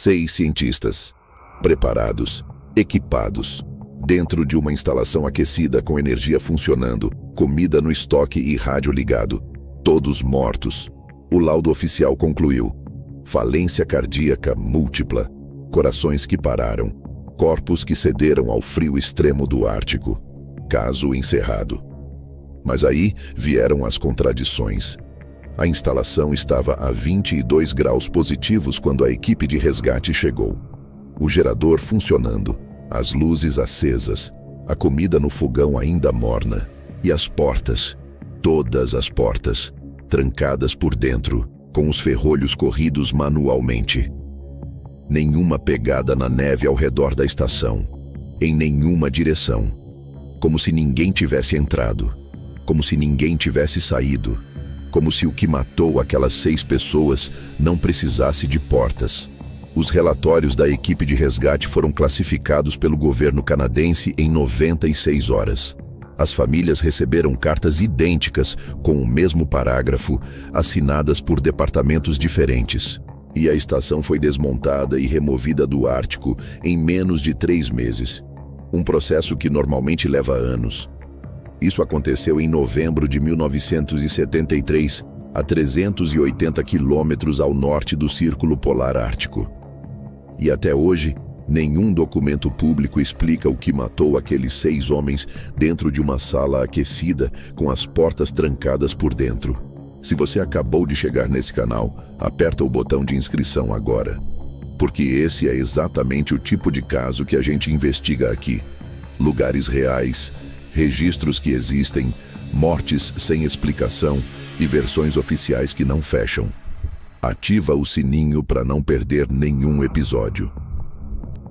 6 cientistas, preparados, equipados, dentro de uma instalação aquecida com energia funcionando, comida no estoque e rádio ligado, todos mortos. O laudo oficial concluiu: falência cardíaca múltipla, corações que pararam, corpos que cederam ao frio extremo do Ártico. Caso encerrado. Mas aí vieram as contradições. A instalação estava a 22 graus positivos quando a equipe de resgate chegou. O gerador funcionando, as luzes acesas, a comida no fogão ainda morna, e as portas, todas as portas, trancadas por dentro, com os ferrolhos corridos manualmente. Nenhuma pegada na neve ao redor da estação, em nenhuma direção. Como se ninguém tivesse entrado, como se ninguém tivesse saído, como se o que matou aquelas 6 pessoas não precisasse de portas. Os relatórios da equipe de resgate foram classificados pelo governo canadense em 96 horas. As famílias receberam cartas idênticas com o mesmo parágrafo, assinadas por departamentos diferentes. E a estação foi desmontada e removida do Ártico em menos de 3 meses. Um processo que normalmente leva anos. Isso aconteceu em novembro de 1973, a 380 quilômetros ao norte do Círculo Polar Ártico. E até hoje, nenhum documento público explica o que matou aqueles 6 homens dentro de uma sala aquecida com as portas trancadas por dentro. Se você acabou de chegar nesse canal, aperta o botão de inscrição agora. Porque esse é exatamente o tipo de caso que a gente investiga aqui. Lugares reais, registros que existem, mortes sem explicação e versões oficiais que não fecham. Ativa o sininho para não perder nenhum episódio.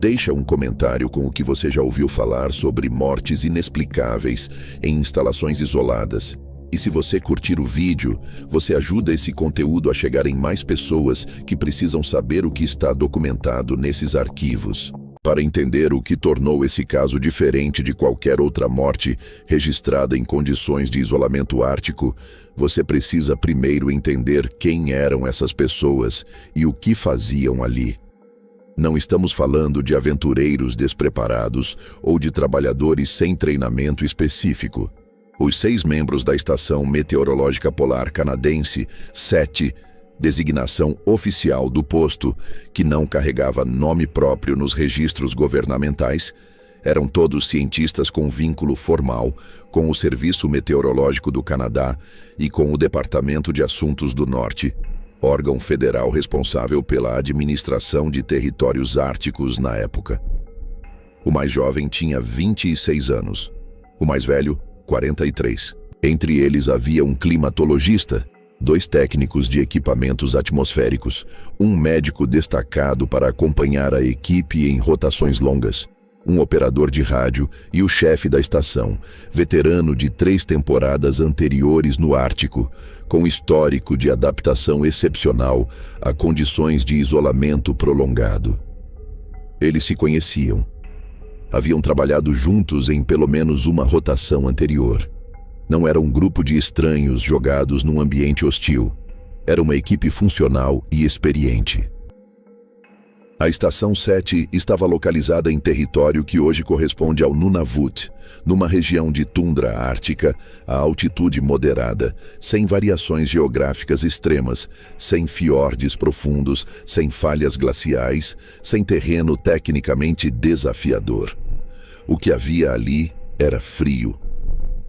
Deixa um comentário com o que você já ouviu falar sobre mortes inexplicáveis em instalações isoladas. E se você curtir o vídeo, você ajuda esse conteúdo a chegar em mais pessoas que precisam saber o que está documentado nesses arquivos. Para entender o que tornou esse caso diferente de qualquer outra morte registrada em condições de isolamento ártico, você precisa primeiro entender quem eram essas pessoas e o que faziam ali. Não estamos falando de aventureiros despreparados ou de trabalhadores sem treinamento específico. Os 6 membros da Estação Meteorológica Polar Canadense, SETI, designação oficial do posto, que não carregava nome próprio nos registros governamentais, eram todos cientistas com vínculo formal com o Serviço Meteorológico do Canadá e com o Departamento de Assuntos do Norte, órgão federal responsável pela administração de territórios árticos na época. O mais jovem tinha 26 anos, o mais velho, 43. Entre eles havia um climatologista, 2 técnicos de equipamentos atmosféricos, um médico destacado para acompanhar a equipe em rotações longas, um operador de rádio e o chefe da estação, veterano de 3 temporadas anteriores no Ártico, com histórico de adaptação excepcional a condições de isolamento prolongado. Eles se conheciam. Haviam trabalhado juntos em pelo menos uma rotação anterior. Não era um grupo de estranhos jogados num ambiente hostil. Era uma equipe funcional e experiente. A Estação 7 estava localizada em território que hoje corresponde ao Nunavut, numa região de tundra ártica a altitude moderada, sem variações geográficas extremas, sem fiordes profundos, sem falhas glaciais, sem terreno tecnicamente desafiador. O que havia ali era frio.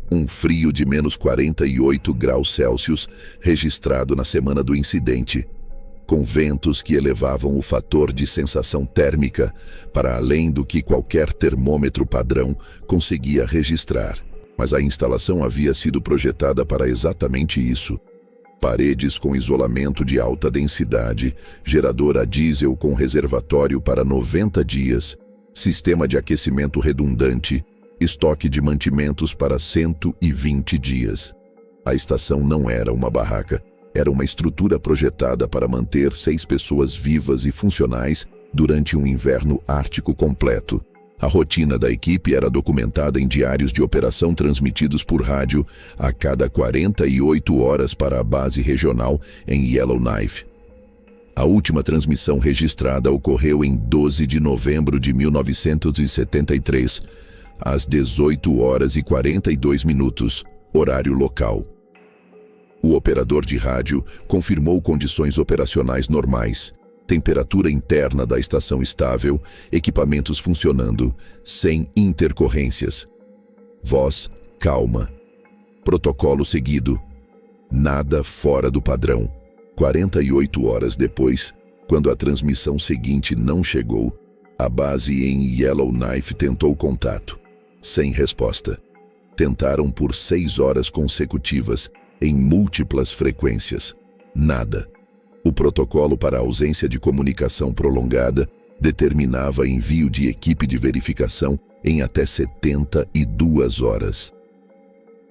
Um frio de menos 48 graus Celsius, registrado na semana do incidente, com ventos que elevavam o fator de sensação térmica para além do que qualquer termômetro padrão conseguia registrar. Mas a instalação havia sido projetada para exatamente isso. Paredes com isolamento de alta densidade, gerador a diesel com reservatório para 90 dias, sistema de aquecimento redundante, estoque de mantimentos para 120 dias. A estação não era uma barraca, era uma estrutura projetada para manter 6 pessoas vivas e funcionais durante um inverno ártico completo. A rotina da equipe era documentada em diários de operação transmitidos por rádio a cada 48 horas para a base regional em Yellowknife. A última transmissão registrada ocorreu em 12 de novembro de 1973, às 18 horas e 42 minutos, horário local. O operador de rádio confirmou condições operacionais normais, temperatura interna da estação estável, equipamentos funcionando, sem intercorrências. Voz calma. Protocolo seguido. Nada fora do padrão. 48 horas depois, quando a transmissão seguinte não chegou, a base em Yellowknife tentou contato. Sem resposta. Tentaram por 6 horas consecutivas, em múltiplas frequências. Nada. O protocolo para a ausência de comunicação prolongada determinava envio de equipe de verificação em até 72 horas.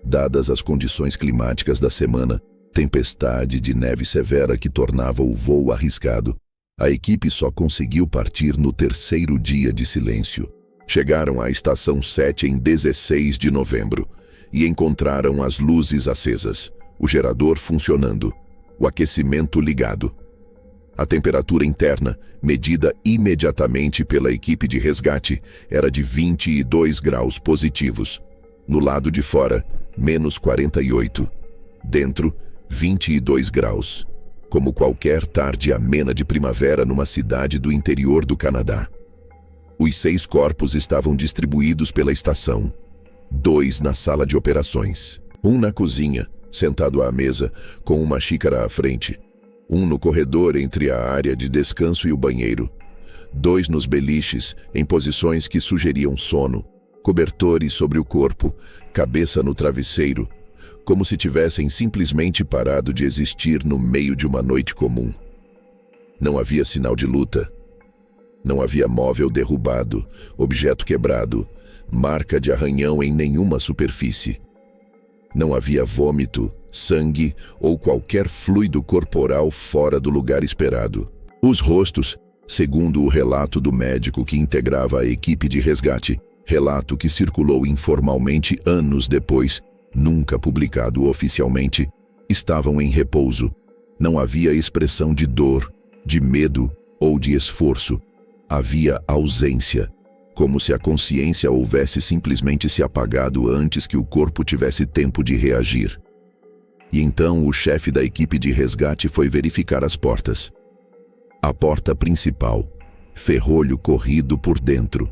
Dadas as condições climáticas da semana, tempestade de neve severa que tornava o voo arriscado, a equipe só conseguiu partir no terceiro dia de silêncio. Chegaram à estação 7 em 16 de novembro e encontraram as luzes acesas, o gerador funcionando, o aquecimento ligado. A temperatura interna, medida imediatamente pela equipe de resgate, era de 22 graus positivos. No lado de fora, menos 48. Dentro, 22 graus. Como qualquer tarde amena de primavera numa cidade do interior do Canadá. Os 6 corpos estavam distribuídos pela estação. 2 na sala de operações. 1 na cozinha, sentado à mesa, com uma xícara à frente. 1 no corredor entre a área de descanso e o banheiro. 2 nos beliches, em posições que sugeriam sono, cobertores sobre o corpo, cabeça no travesseiro, como se tivessem simplesmente parado de existir no meio de uma noite comum. Não havia sinal de luta. Não havia móvel derrubado, objeto quebrado, marca de arranhão em nenhuma superfície. Não havia vômito, sangue ou qualquer fluido corporal fora do lugar esperado. Os rostos, segundo o relato do médico que integrava a equipe de resgate, relato que circulou informalmente anos depois, nunca publicado oficialmente, estavam em repouso. Não havia expressão de dor, de medo ou de esforço. Havia ausência, como se a consciência houvesse simplesmente se apagado antes que o corpo tivesse tempo de reagir. E então o chefe da equipe de resgate foi verificar as portas. A porta principal, ferrolho corrido por dentro.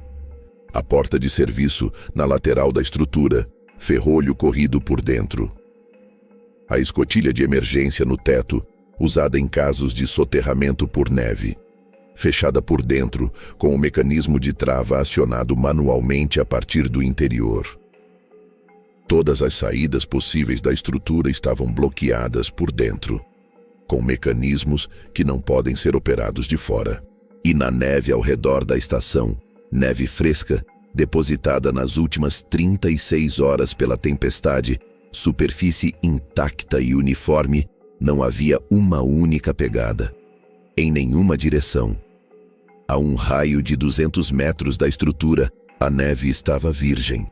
A porta de serviço, na lateral da estrutura, ferrolho corrido por dentro. A escotilha de emergência no teto, usada em casos de soterramento por neve. Fechada por dentro, com o mecanismo de trava acionado manualmente a partir do interior. Todas as saídas possíveis da estrutura estavam bloqueadas por dentro, com mecanismos que não podem ser operados de fora. E na neve ao redor da estação, neve fresca, depositada nas últimas 36 horas pela tempestade, superfície intacta e uniforme, não havia uma única pegada, em nenhuma direção. A um raio de 200 metros da estrutura, a neve estava virgem.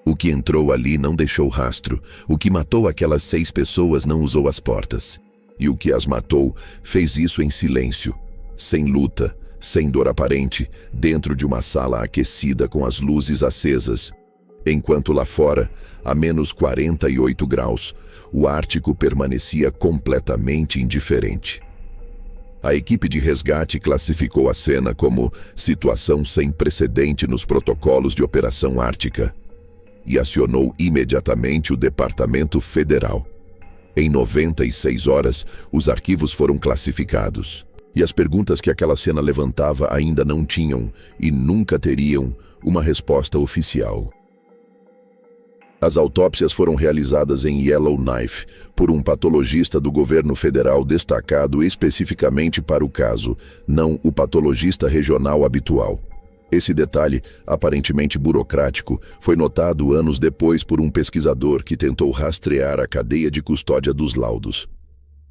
O que entrou ali não deixou rastro. O que matou aquelas 6 pessoas não usou as portas. E o que as matou fez isso em silêncio, sem luta, sem dor aparente, dentro de uma sala aquecida com as luzes acesas. Enquanto lá fora, a menos 48 graus, o Ártico permanecia completamente indiferente. A equipe de resgate classificou a cena como situação sem precedente nos protocolos de Operação Ártica e acionou imediatamente o Departamento Federal. Em 96 horas, os arquivos foram classificados e as perguntas que aquela cena levantava ainda não tinham e nunca teriam uma resposta oficial. As autópsias foram realizadas em Yellowknife por um patologista do governo federal destacado especificamente para o caso, não o patologista regional habitual. Esse detalhe, aparentemente burocrático, foi notado anos depois por um pesquisador que tentou rastrear a cadeia de custódia dos laudos.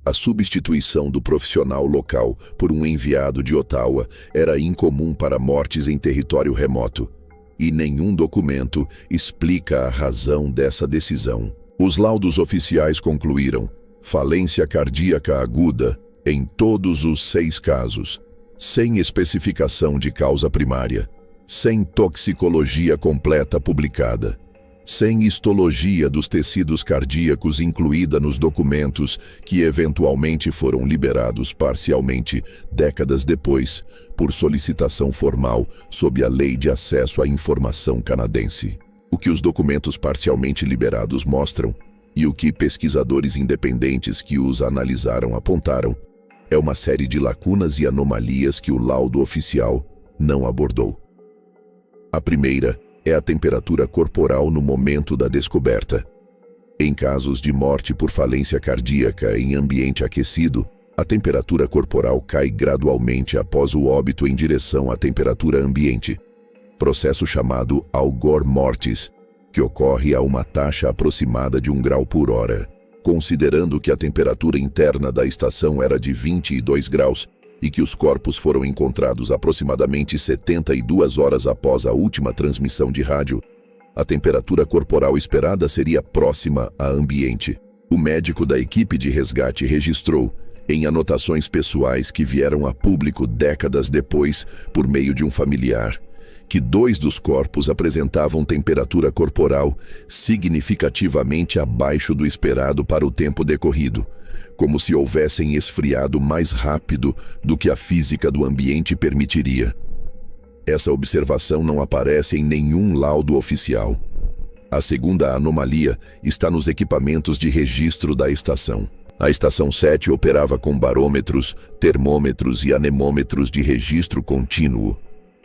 A substituição do profissional local por um enviado de Ottawa era incomum para mortes em território remoto. E nenhum documento explica a razão dessa decisão. Os laudos oficiais concluíram falência cardíaca aguda, Em todos os 6 casos, sem especificação de causa primária, sem toxicologia completa publicada, sem histologia dos tecidos cardíacos incluída nos documentos que eventualmente foram liberados parcialmente décadas depois, por solicitação formal sob a Lei de Acesso à Informação canadense. O que os documentos parcialmente liberados mostram, e o que pesquisadores independentes que os analisaram apontaram, é uma série de lacunas e anomalias que o laudo oficial não abordou. A primeira é a temperatura corporal no momento da descoberta. Em casos de morte por falência cardíaca em ambiente aquecido, a temperatura corporal cai gradualmente após o óbito em direção à temperatura ambiente, processo chamado algor mortis, que ocorre a uma taxa aproximada de 1 grau por hora. Considerando que a temperatura interna da estação era de 22 graus e que os corpos foram encontrados aproximadamente 72 horas após a última transmissão de rádio, a temperatura corporal esperada seria próxima a ambiente. O médico da equipe de resgate registrou, em anotações pessoais que vieram a público décadas depois por meio de um familiar, que 2 dos corpos apresentavam temperatura corporal significativamente abaixo do esperado para o tempo decorrido, como se houvessem esfriado mais rápido do que a física do ambiente permitiria. Essa observação não aparece em nenhum laudo oficial. A segunda anomalia está nos equipamentos de registro da estação. A estação 7 operava com barômetros, termômetros e anemômetros de registro contínuo,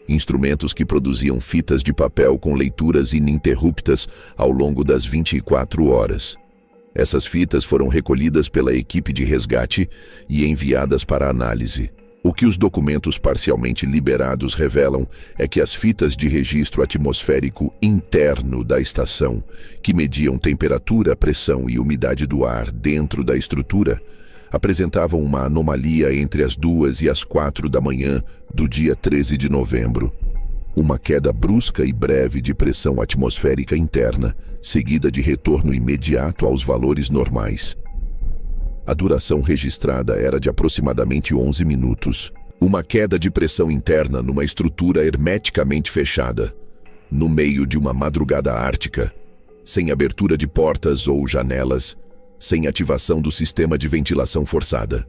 instrumentos que produziam fitas de papel com leituras ininterruptas ao longo das 24 horas. Essas fitas foram recolhidas pela equipe de resgate e enviadas para análise. O que os documentos parcialmente liberados revelam é que as fitas de registro atmosférico interno da estação, que mediam temperatura, pressão e umidade do ar dentro da estrutura, apresentavam uma anomalia entre as 2 e as 4 da manhã do dia 13 de novembro. Uma queda brusca e breve de pressão atmosférica interna, seguida de retorno imediato aos valores normais. A duração registrada era de aproximadamente 11 minutos. Uma queda de pressão interna numa estrutura hermeticamente fechada, no meio de uma madrugada ártica, sem abertura de portas ou janelas, sem ativação do sistema de ventilação forçada.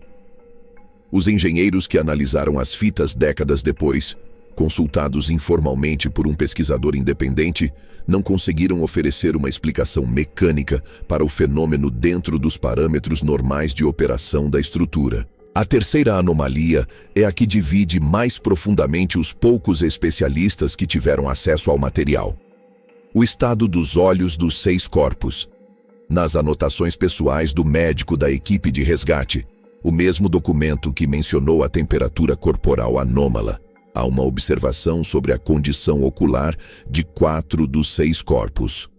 Os engenheiros que analisaram as fitas décadas depois, consultados informalmente por um pesquisador independente, não conseguiram oferecer uma explicação mecânica para o fenômeno dentro dos parâmetros normais de operação da estrutura. A terceira anomalia é a que divide mais profundamente os poucos especialistas que tiveram acesso ao material: o estado dos olhos dos 6 corpos. Nas anotações pessoais do médico da equipe de resgate, o mesmo documento que mencionou a temperatura corporal anômala, há uma observação sobre a condição ocular de 4 dos 6 corpos.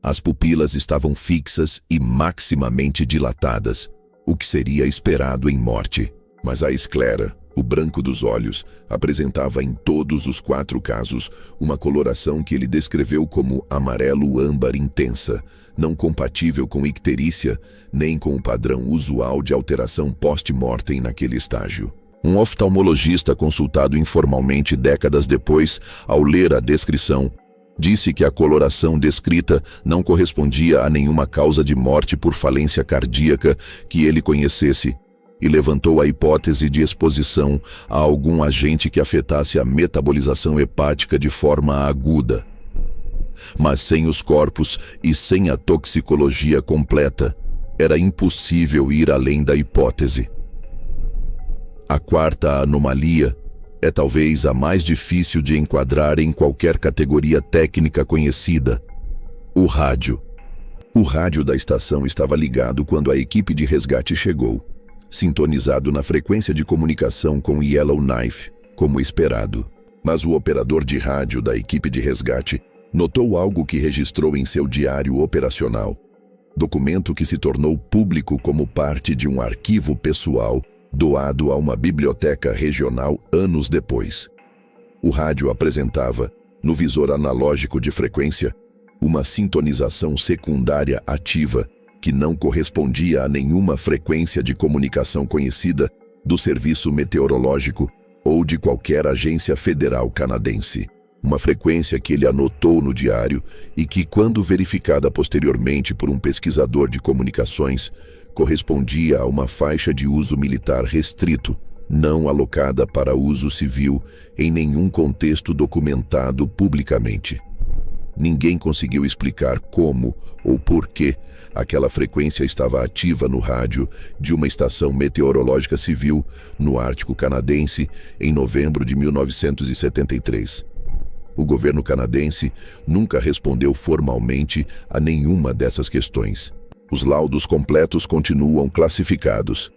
As pupilas estavam fixas e maximamente dilatadas, o que seria esperado em morte. Mas a esclera, o branco dos olhos, apresentava em todos os 4 casos uma coloração que ele descreveu como amarelo-âmbar intensa, não compatível com icterícia, nem com o padrão usual de alteração post-mortem naquele estágio. Um oftalmologista consultado informalmente décadas depois, ao ler a descrição, disse que a coloração descrita não correspondia a nenhuma causa de morte por falência cardíaca que ele conhecesse, e levantou a hipótese de exposição a algum agente que afetasse a metabolização hepática de forma aguda. Mas sem os corpos e sem a toxicologia completa, era impossível ir além da hipótese. A quarta anomalia é talvez a mais difícil de enquadrar em qualquer categoria técnica conhecida: o rádio. O rádio da estação estava ligado quando a equipe de resgate chegou, sintonizado na frequência de comunicação com Yellowknife, como esperado. Mas o operador de rádio da equipe de resgate notou algo que registrou em seu diário operacional, documento que se tornou público como parte de um arquivo pessoal doado a uma biblioteca regional anos depois. O rádio apresentava, no visor analógico de frequência, uma sintonização secundária ativa que não correspondia a nenhuma frequência de comunicação conhecida do Serviço Meteorológico ou de qualquer agência federal canadense. Uma frequência que ele anotou no diário e que, quando verificada posteriormente por um pesquisador de comunicações, correspondia a uma faixa de uso militar restrito, não alocada para uso civil em nenhum contexto documentado publicamente. Ninguém conseguiu explicar como ou por que aquela frequência estava ativa no rádio de uma estação meteorológica civil no Ártico canadense em novembro de 1973. O governo canadense nunca respondeu formalmente a nenhuma dessas questões. Os laudos completos continuam classificados.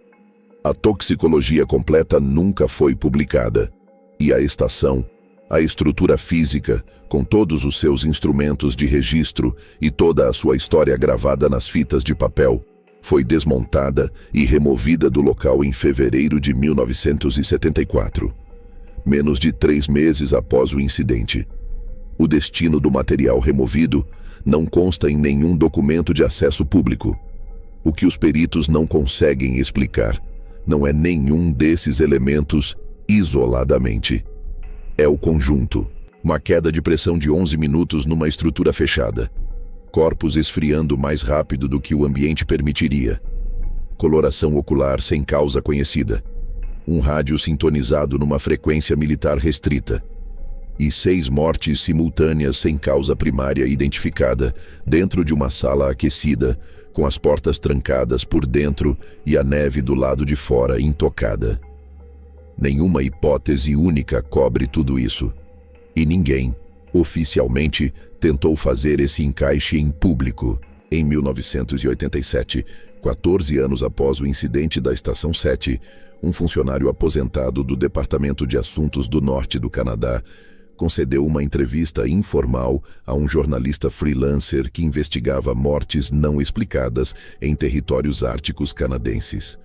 A toxicologia completa nunca foi publicada. E a estação, a estrutura física, com todos os seus instrumentos de registro e toda a sua história gravada nas fitas de papel, foi desmontada e removida do local em fevereiro de 1974, menos de 3 meses após o incidente. O destino do material removido não consta em nenhum documento de acesso público. O que os peritos não conseguem explicar não é nenhum desses elementos isoladamente. É o conjunto. Uma queda de pressão de 11 minutos numa estrutura fechada. Corpos esfriando mais rápido do que o ambiente permitiria. Coloração ocular sem causa conhecida. Um rádio sintonizado numa frequência militar restrita. E 6 mortes simultâneas sem causa primária identificada dentro de uma sala aquecida, com as portas trancadas por dentro e a neve do lado de fora intocada. Nenhuma hipótese única cobre tudo isso. E ninguém, oficialmente, tentou fazer esse encaixe em público. Em 1987, 14 anos após o incidente da Estação 7, um funcionário aposentado do Departamento de Assuntos do Norte do Canadá concedeu uma entrevista informal a um jornalista freelancer que investigava mortes não explicadas em territórios árticos canadenses.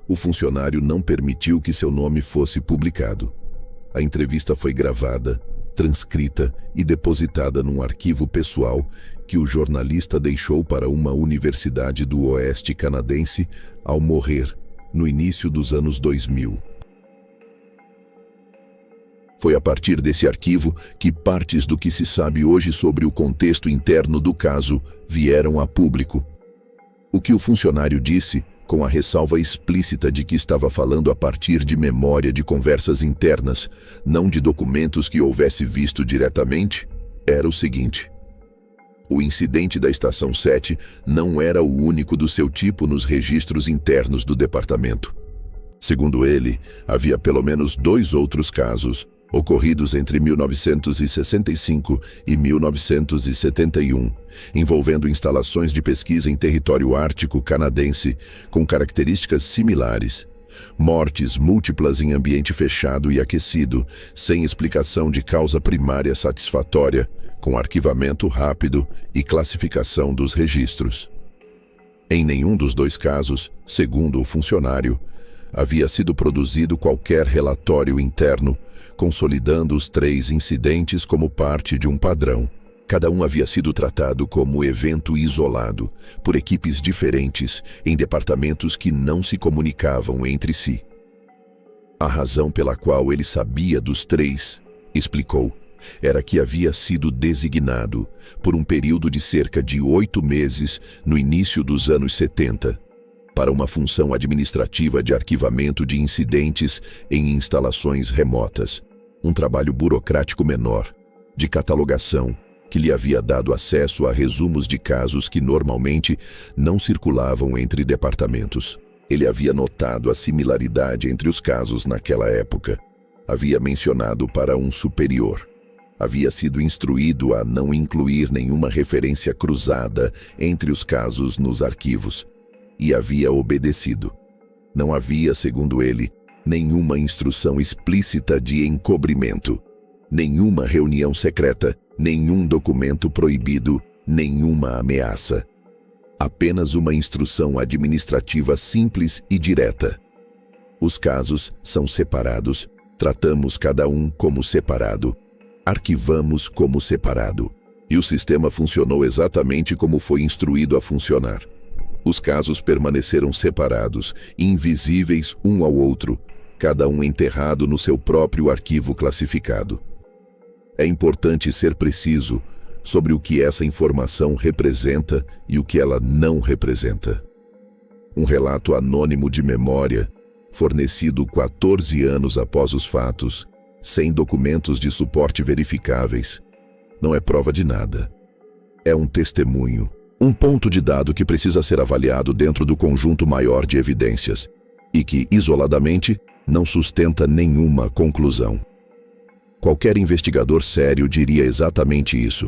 O funcionário não permitiu que seu nome fosse publicado. A entrevista foi gravada, transcrita e depositada num arquivo pessoal que o jornalista deixou para uma universidade do oeste canadense ao morrer no início dos anos 2000. Foi a partir desse arquivo que partes do que se sabe hoje sobre o contexto interno do caso vieram a público. O que o funcionário disse, com a ressalva explícita de que estava falando a partir de memória de conversas internas, não de documentos que houvesse visto diretamente, era o seguinte: o incidente da Estação 7 não era o único do seu tipo nos registros internos do departamento. Segundo ele, havia pelo menos 2 outros casos, ocorridos entre 1965 e 1971, envolvendo instalações de pesquisa em território ártico canadense com características similares. Mortes múltiplas em ambiente fechado e aquecido, sem explicação de causa primária satisfatória, com arquivamento rápido e classificação dos registros. Em nenhum dos 2 casos, segundo o funcionário, havia sido produzido qualquer relatório interno, consolidando os 3 incidentes como parte de um padrão. Cada um havia sido tratado como evento isolado, por equipes diferentes, em departamentos que não se comunicavam entre si. A razão pela qual ele sabia dos 3, explicou, era que havia sido designado, por um período de cerca de 8 meses no início dos anos 70, para uma função administrativa de arquivamento de incidentes em instalações remotas, um trabalho burocrático menor, de catalogação, que lhe havia dado acesso a resumos de casos que normalmente não circulavam entre departamentos. Ele havia notado a similaridade entre os casos naquela época. Havia mencionado para um superior. Havia sido instruído a não incluir nenhuma referência cruzada entre os casos nos arquivos. E havia obedecido. Não havia, segundo ele, nenhuma instrução explícita de encobrimento, nenhuma reunião secreta, nenhum documento proibido, nenhuma ameaça. Apenas uma instrução administrativa simples e direta. Os casos são separados, tratamos cada um como separado, arquivamos como separado. E o sistema funcionou exatamente como foi instruído a funcionar. Os casos permaneceram separados, invisíveis um ao outro, cada um enterrado no seu próprio arquivo classificado. É importante ser preciso sobre o que essa informação representa e o que ela não representa. Um relato anônimo de memória, fornecido 14 anos após os fatos, sem documentos de suporte verificáveis, não é prova de nada. É um testemunho, um ponto de dado que precisa ser avaliado dentro do conjunto maior de evidências e que, isoladamente, não sustenta nenhuma conclusão. Qualquer investigador sério diria exatamente isso.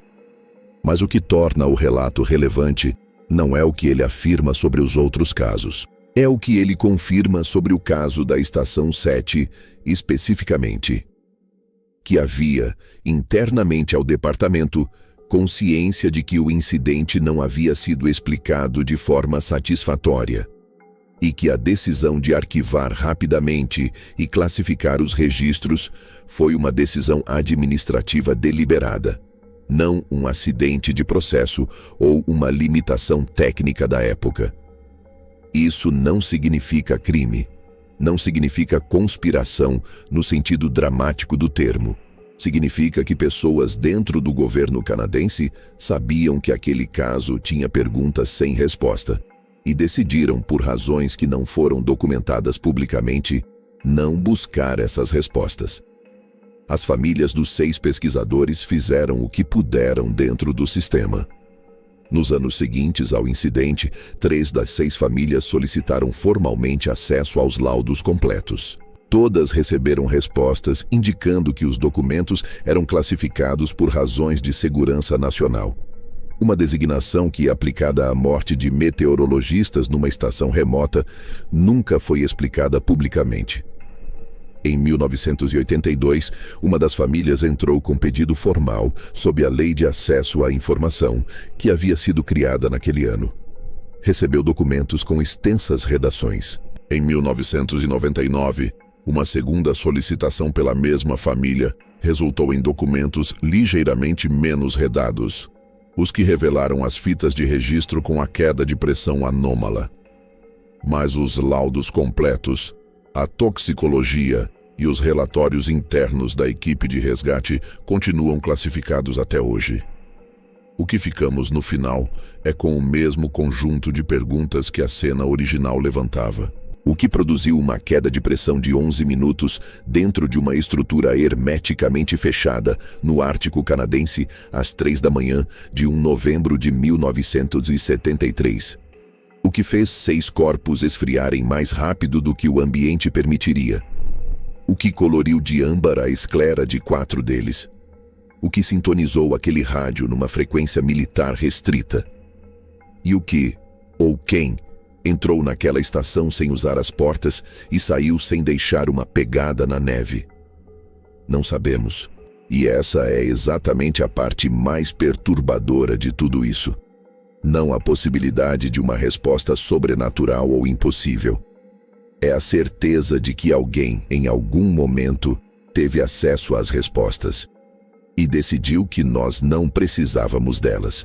Mas o que torna o relato relevante não é o que ele afirma sobre os outros casos. É o que ele confirma sobre o caso da Estação 7, especificamente. Que havia, internamente ao departamento, consciência de que o incidente não havia sido explicado de forma satisfatória e que a decisão de arquivar rapidamente e classificar os registros foi uma decisão administrativa deliberada, não um acidente de processo ou uma limitação técnica da época. Isso não significa crime, não significa conspiração no sentido dramático do termo. Significa que pessoas dentro do governo canadense sabiam que aquele caso tinha perguntas sem resposta e decidiram, por razões que não foram documentadas publicamente, não buscar essas respostas. As famílias dos 6 pesquisadores fizeram o que puderam dentro do sistema. Nos anos seguintes ao incidente, 3 das 6 famílias solicitaram formalmente acesso aos laudos completos. Todas receberam respostas indicando que os documentos eram classificados por razões de segurança nacional. Uma designação que, aplicada à morte de meteorologistas numa estação remota, nunca foi explicada publicamente. Em 1982, uma das famílias entrou com pedido formal sob a Lei de Acesso à Informação, que havia sido criada naquele ano. Recebeu documentos com extensas redações. Em 1999, uma segunda solicitação pela mesma família resultou em documentos ligeiramente menos redados, os que revelaram as fitas de registro com a queda de pressão anômala. Mas os laudos completos, a toxicologia e os relatórios internos da equipe de resgate continuam classificados até hoje. O que ficamos no final é com o mesmo conjunto de perguntas que a cena original levantava. O que produziu uma queda de pressão de 11 minutos dentro de uma estrutura hermeticamente fechada no Ártico canadense às 3 da manhã de 1 de novembro de 1973? O que fez 6 corpos esfriarem mais rápido do que o ambiente permitiria? O que coloriu de âmbar a esclera de 4 deles? O que sintonizou aquele rádio numa frequência militar restrita? E o que, ou quem, entrou naquela estação sem usar as portas e saiu sem deixar uma pegada na neve? Não sabemos. E essa é exatamente a parte mais perturbadora de tudo isso. Não a possibilidade de uma resposta sobrenatural ou impossível. É a certeza de que alguém, em algum momento, teve acesso às respostas e decidiu que nós não precisávamos delas.